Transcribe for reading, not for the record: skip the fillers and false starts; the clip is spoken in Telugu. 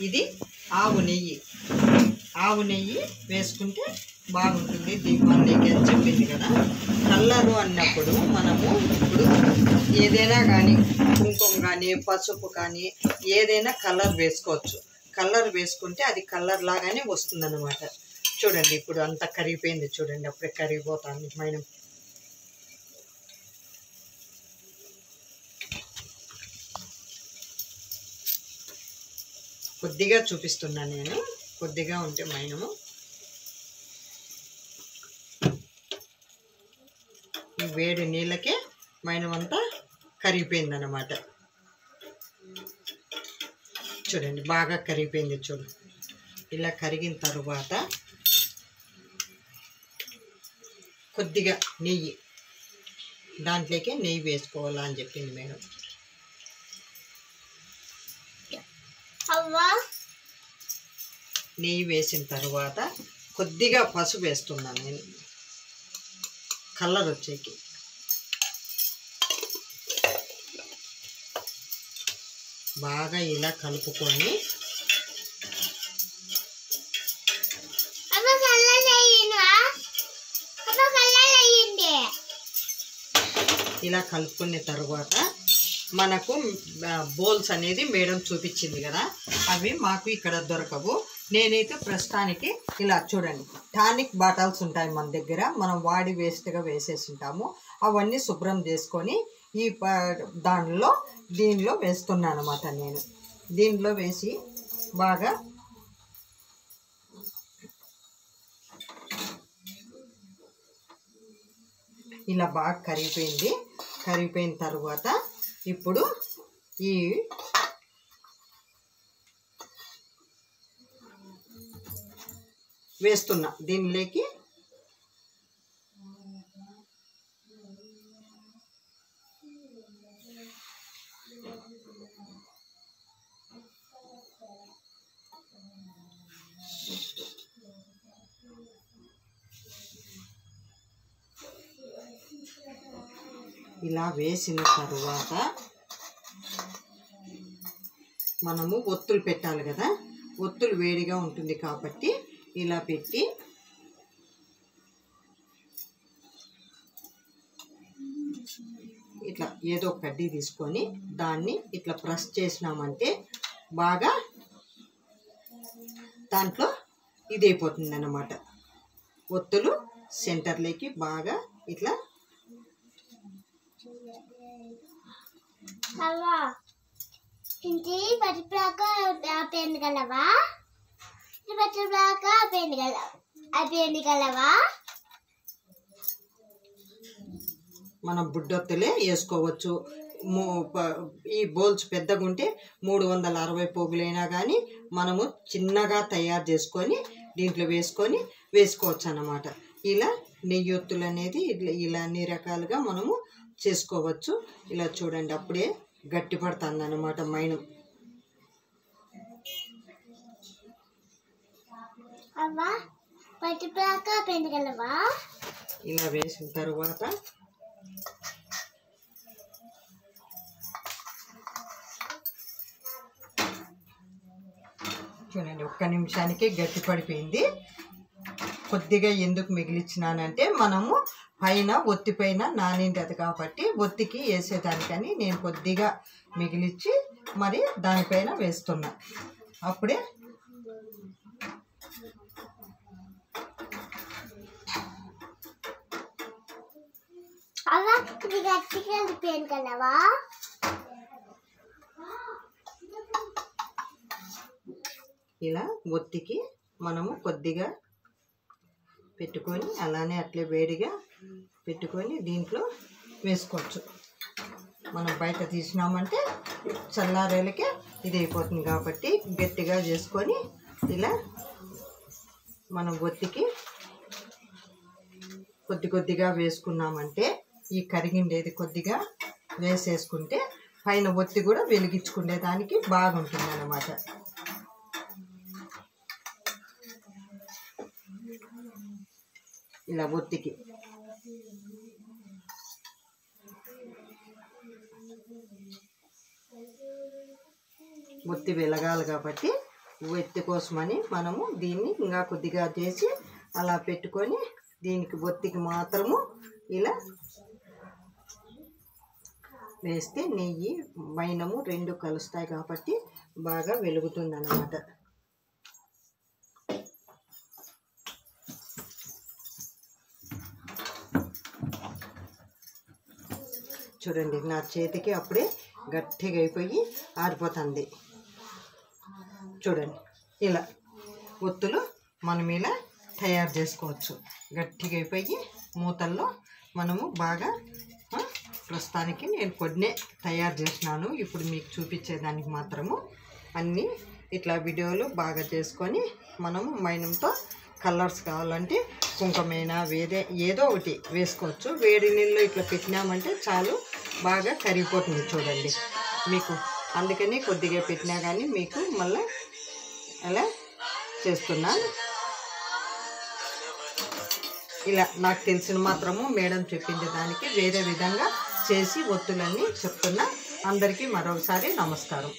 ఇది ఆవు నెయ్యి వేసుకుంటే బాగుంటుంది దీపావళికి అని చెప్పింది కదా. కలరు అన్నప్పుడు మనము ఇప్పుడు ఏదైనా కానీ కుంకుమ కానీ పసుపు కానీ ఏదైనా కలర్ వేసుకోవచ్చు. కలర్ వేసుకుంటే అది కలర్ లాగానే వస్తుందన్నమాట. చూడండి ఇప్పుడు అంతా కరిగిపోయింది, చూడండి అప్పుడే కరిగిపోతాను. మైనం కొద్దిగా చూపిస్తున్నాను నేను, కొద్దిగా ఉంటే మైనము. ఈ వేడి నీళ్ళకే మైనం అంతా కరిగిపోయిందన్నమాట. చూడండి బాగా కరిగిపోయింది. చూడు ఇలా కరిగిన తరువాత కొద్దిగా నెయ్యి, దాంట్లోకే నెయ్యి వేసుకోవాలా అని చెప్పింది మేడం. నెయ్యి వేసిన తర్వాత కొద్దిగా పసుపు వేస్తున్నాను నేను, కలర్ వచ్చేకి. బాగా ఇలా కలుపుకొని ఇలా కలుపుకున్న తర్వాత మనకు బౌల్స్ అనేది మేడం చూపించింది కదా, అవి మాకు ఇక్కడ దొరకవు. నేనైతే ప్రస్తుతానికి ఇలా చూడండి టానిక్ బాటిల్స్ ఉంటాయి మన దగ్గర, మనం వాడి వేస్ట్గా వేసేసి ఉంటాము. అవన్నీ శుభ్రం చేసుకొని ఈ దీనిలో వేస్తున్నాను అన్నమాట. నేను దీనిలో వేసి బాగా ఇలా బాగా కరిగిపోయిన తర్వాత ఇప్పుడు ఈ వేస్తున్నా దీనిలోకి. ఇలా వేసిన తరువాత మనము ఒత్తులు పెట్టాలి కదా, ఒత్తులు వేడిగా ఉంటుంది కాబట్టి ఇలా పెట్టి ఇట్లా ఏదో కడ్డీ తీసుకొని దాన్ని ఇట్లా ప్రెస్ చేసినామంటే బాగా దాంట్లో ఇది అయిపోతుంది అన్నమాట. ఒత్తులు సెంటర్లోకి బాగా ఇట్లా మనం బుడ్డొత్తులే వేసుకోవచ్చు. ఈ బౌల్స్ పెద్దగా ఉంటే 360 పోగులైనా కానీ మనము చిన్నగా తయారు చేసుకొని దీంట్లో వేసుకోవచ్చు అన్నమాట. ఇలా నెయ్యొత్తులు అనేది ఇలా అన్ని రకాలుగా మనము చేసుకోవచ్చు. ఇలా చూడండి అప్పుడే గట్టి పడుతుంది అన్నమాట మైనం. ఇలా వేసిన తర్వాత చూడండి ఒక్క నిమిషానికి గట్టి పడిపోయింది. కొద్దిగా ఎందుకు మిగిలిచ్చినానంటే మనము పైన ఒత్తి పైన నానిండదు కాబట్టి ఒత్తికి వేసేదానికని నేను కొద్దిగా మిగిలిచ్చి మరి దానిపైన వేస్తున్నా. అప్పుడే ఇలా ఒత్తికి మనము కొద్దిగా పెట్టుకొని అలానే అట్లే వేడిగా పెట్టుకొని దీంట్లో వేసుకోవచ్చు. మనం బయట తీసినామంటే చల్లారేలకే ఇది అయిపోతుంది కాబట్టి గట్టిగా చేసుకొని ఇలా మనం ఒత్తికి కొద్దిగా వేసుకున్నామంటే ఈ కరిగిండేది కొద్దిగా వేసేసుకుంటే పైన ఒత్తి కూడా వెలిగించుకునే దానికి బాగుంటుంది అన్నమాట. ఇలా ఒత్తికి ఒత్తి వెలగాలి కాబట్టి ఒత్తి కోసమని మనము దీన్ని ఇంకా కొద్దిగా చేసి అలా పెట్టుకొని దీనికి ఒత్తికి మాత్రము ఇలా వేస్తే నెయ్యి మైనము రెండు కలుస్తాయి కాబట్టి బాగా వెలుగుతుంది అన్నమాట. చూడండి నా చేతికి అప్పుడే గట్టిగా అయిపోయి ఆరిపోతుంది. చూడండి ఇలా ఒత్తులు మనం ఇలా తయారు చేసుకోవచ్చు. గట్టిగా అయిపోయి మూతల్లో మనము బాగా ప్రస్తుతానికి నేను కొన్ని తయారు చేసినాను. ఇప్పుడు మీకు చూపించేదానికి మాత్రము అన్నీ ఇట్లా వీడియోలు బాగా చేసుకొని మనము మైనంతో కలర్స్ కావాలంటే కుంకుమైనా ఏదో ఒకటి వేసుకోవచ్చు. వేడి నీళ్ళు ఇట్లా పెట్టినామంటే చాలు బాగా కరిగిపోతుంది. చూడండి మీకు అందుకని కొద్దిగా పెట్టినా కానీ మీకు మళ్ళీ అలా చేస్తున్నాను. ఇలా నాకు తెలిసిన మాత్రము మేడం చెప్పింది దానికి వేరే విధంగా చేసి ఒత్తులన్నీ చెప్తున్నా. అందరికీ మరొకసారి నమస్కారం.